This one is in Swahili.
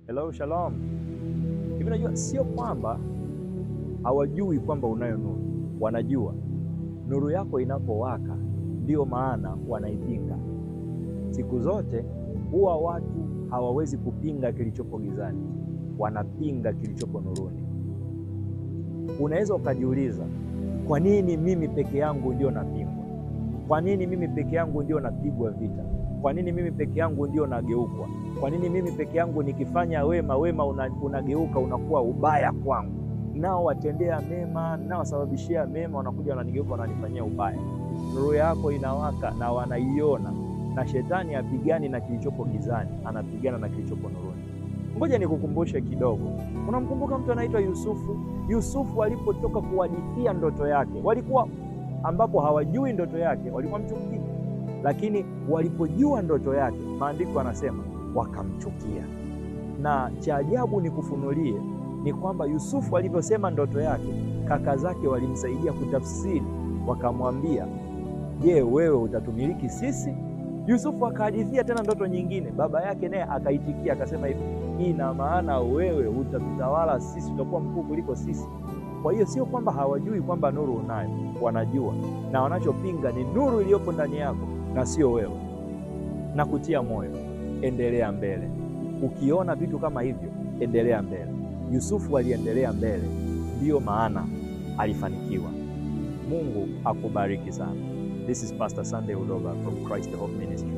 Hello, shalom. Hivi unajua sio kwamba hawajui kwamba unayo nuru. Wanajua. Nuru yako inapowaka ndio maana wanaipinga. Siku zote huwa watu hawawezi kupinga kilichopo gizani. Wanapinga kilichopo nuruni. Unaweza ukajiuliza, kwa nini mimi peke yangu ndio napingwa? Kwa nini mimi peke yangu ndio napigwa vita? Kwa nini mimi peke yangu ndio nageukwa? Kwa nini mimi peke yangu nikifanya wema unageuka unakuwa ubaya kwangu? Nao watendea mema, nao wasababishia mema, wanakuja wananigeuka wananifanyia ubaya. Nuru yako inawaka na wanaiona, na shetani hapigani na kilichopo gizani, anapigana na kilichopo nuruni. Ngoja nikukumbushe kidogo. Unamkumbuka mtu anaitwa Yusufu? Yusufu alipotoka kuhadithia ndoto yake, walikuwa ambapo hawajui ndoto yake, walikuwa mchukia. Lakini walipojua ndoto yake, maandiko yanasema wakamchukia. Na cha ajabu ni kufunulie ni kwamba Yusufu alivyosema ndoto yake, kaka zake walimsaidia kutafsiri, wakamwambia, je, wewe utatumiliki sisi? Yusufu akahadithia tena ndoto nyingine, baba yake naye akaitikia akasema hivi, ina maana wewe utatutawala sisi, utakuwa mkuu kuliko sisi. Kwa hiyo sio kwamba hawajui kwamba nuru unayo, wanajua, na wanachopinga ni nuru iliyopo ndani yako na sio wewe. Na kutia moyo, endelea mbele. Ukiona vitu kama hivyo, endelea mbele. Yusufu aliendelea mbele, ndiyo maana alifanikiwa. Mungu akubariki sana. This is Pastor Sunday Udoga from Christ the Hope Ministry.